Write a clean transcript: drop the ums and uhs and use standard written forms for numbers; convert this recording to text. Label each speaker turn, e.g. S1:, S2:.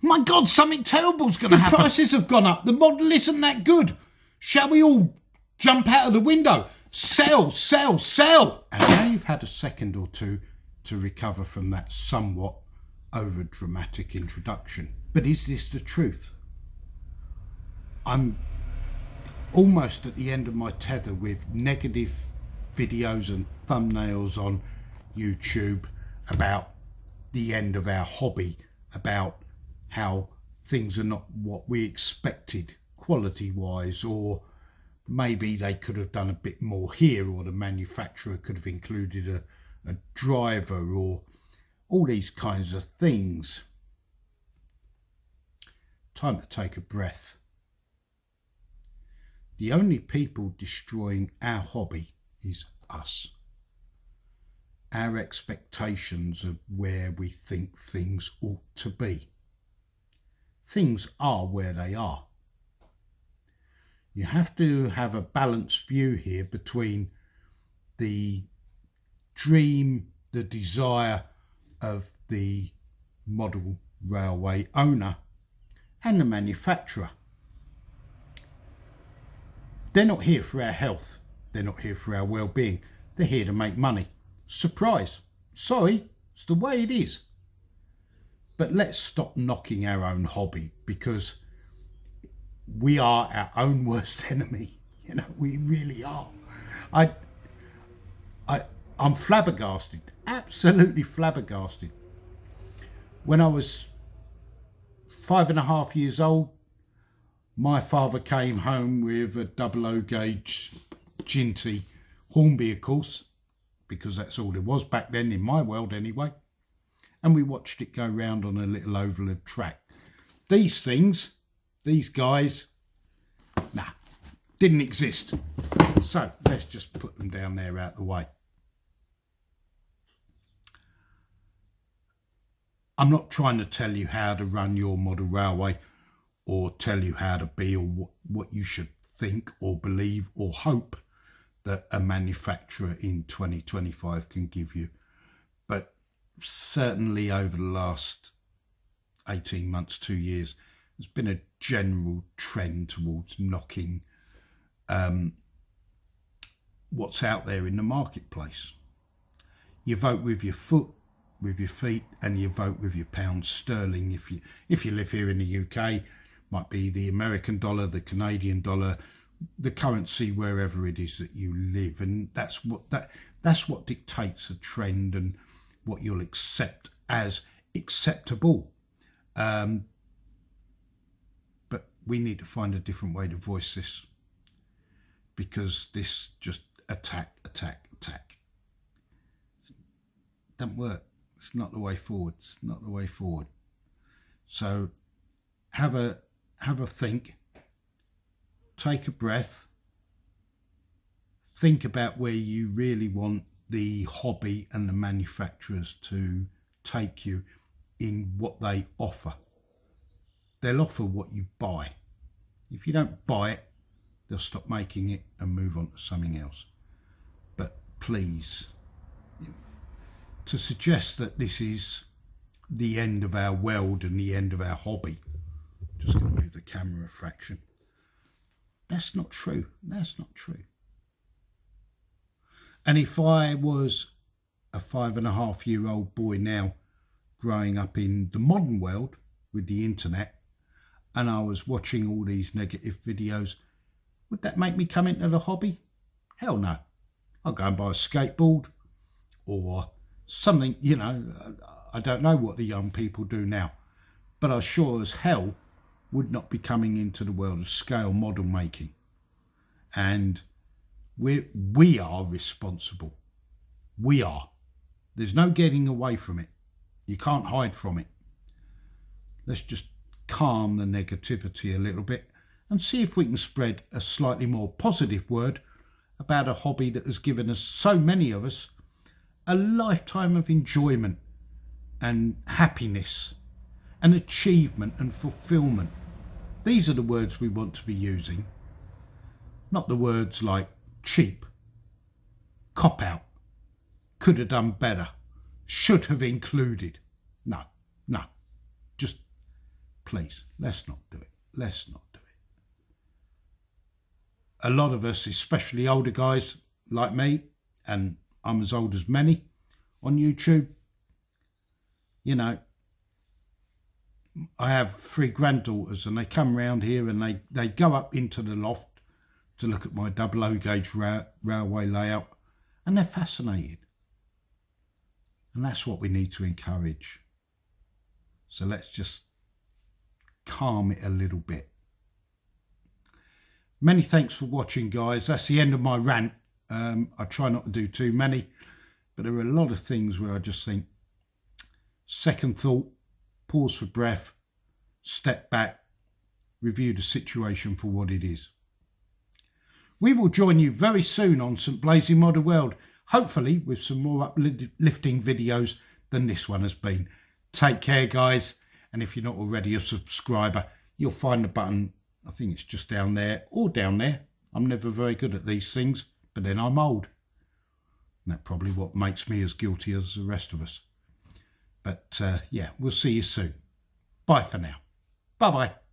S1: My God, something terrible's going to happen. The prices have gone up. The model isn't that good. Shall we all jump out of the window? Sell, sell, sell. And now you've had a second or two to recover from that somewhat over-dramatic introduction. But is this the truth? I'm almost at the end of my tether with negative videos and thumbnails on YouTube about the end of our hobby, about how things are not what we expected quality-wise, or maybe they could have done a bit more here, or the manufacturer could have included a driver, or all these kinds of things. Time to take a breath. The only people destroying our hobby is us. Our expectations of where we think things ought to be. Things are where they are. You have to have a balanced view here between the dream, the desire of the model railway owner and the manufacturer. They're not here for our health. They're not here for our well-being. They're here to make money. Surprise. Sorry, it's the way it is. But let's stop knocking our own hobby, because we are our own worst enemy. You know, we really are. I'm flabbergasted, absolutely flabbergasted. When I was 5.5 years old, my father came home with a 00 gauge Jinty Hornby, of course, because that's all there was back then in my world anyway. And we watched it go round on a little oval of track. These things, these guys, didn't exist. So let's just put them down there out the way. I'm not trying to tell you how to run your model railway, or tell you how to be, or what you should think or believe or hope that a manufacturer in 2025 can give you. But certainly over the last 18 months, 2 years, there's been a general trend towards knocking what's out there in the marketplace. You vote with your foot, with your feet, and you vote with your pounds sterling. If you live here in the UK, might be the American dollar, the Canadian dollar, the currency wherever it is that you live, and that's what dictates a trend and what you'll accept as acceptable. But we need to find a different way to voice this, because this just attack. Don't work. It's not the way forward. It's not the way forward. So have a think. Take a breath. Think about where you really want the hobby and the manufacturers to take you in what they offer. They'll offer what you buy. If you don't buy it, they'll stop making it and move on to something else. But please, to suggest that this is the end of our world and the end of our hobby, just going to move the camera a fraction. That's not true. That's not true. And if I was a 5.5-year-old boy now, growing up in the modern world with the internet, and I was watching all these negative videos, would that make me come into the hobby? Hell no. I'll go and buy a skateboard or something, I don't know what the young people do now, but I sure as hell would not be coming into the world of scale model making. And we are responsible. We are. There's no getting away from it. You can't hide from it. Let's just calm the negativity a little bit and see if we can spread a slightly more positive word about a hobby that has given us, so many of us, a lifetime of enjoyment and happiness and achievement and fulfillment. These are the words we want to be using, not the words like cheap, cop out, could have done better, should have included. No, just Please, let's not do it. Let's not do it. A lot of us, especially older guys like me, and I'm as old as many on YouTube, you know, I have 3 granddaughters and they come round here and they go up into the loft to look at my double O gauge railway layout, and they're fascinated. And that's what we need to encourage. So let's just calm it a little bit. Many thanks for watching, guys. That's the end of my rant. I try not to do too many, but there are a lot of things where I just think, second thought, pause for breath, step back, review the situation for what it is. We will join you very soon on St Blazing Modern World, hopefully with some more uplifting videos than this one has been. Take care, guys, and if you're not already a subscriber, you'll find the button, I think it's just down there or down there. I'm never very good at these things, but then I'm old. And that's probably what makes me as guilty as the rest of us. But yeah, we'll see you soon. Bye for now. Bye-bye.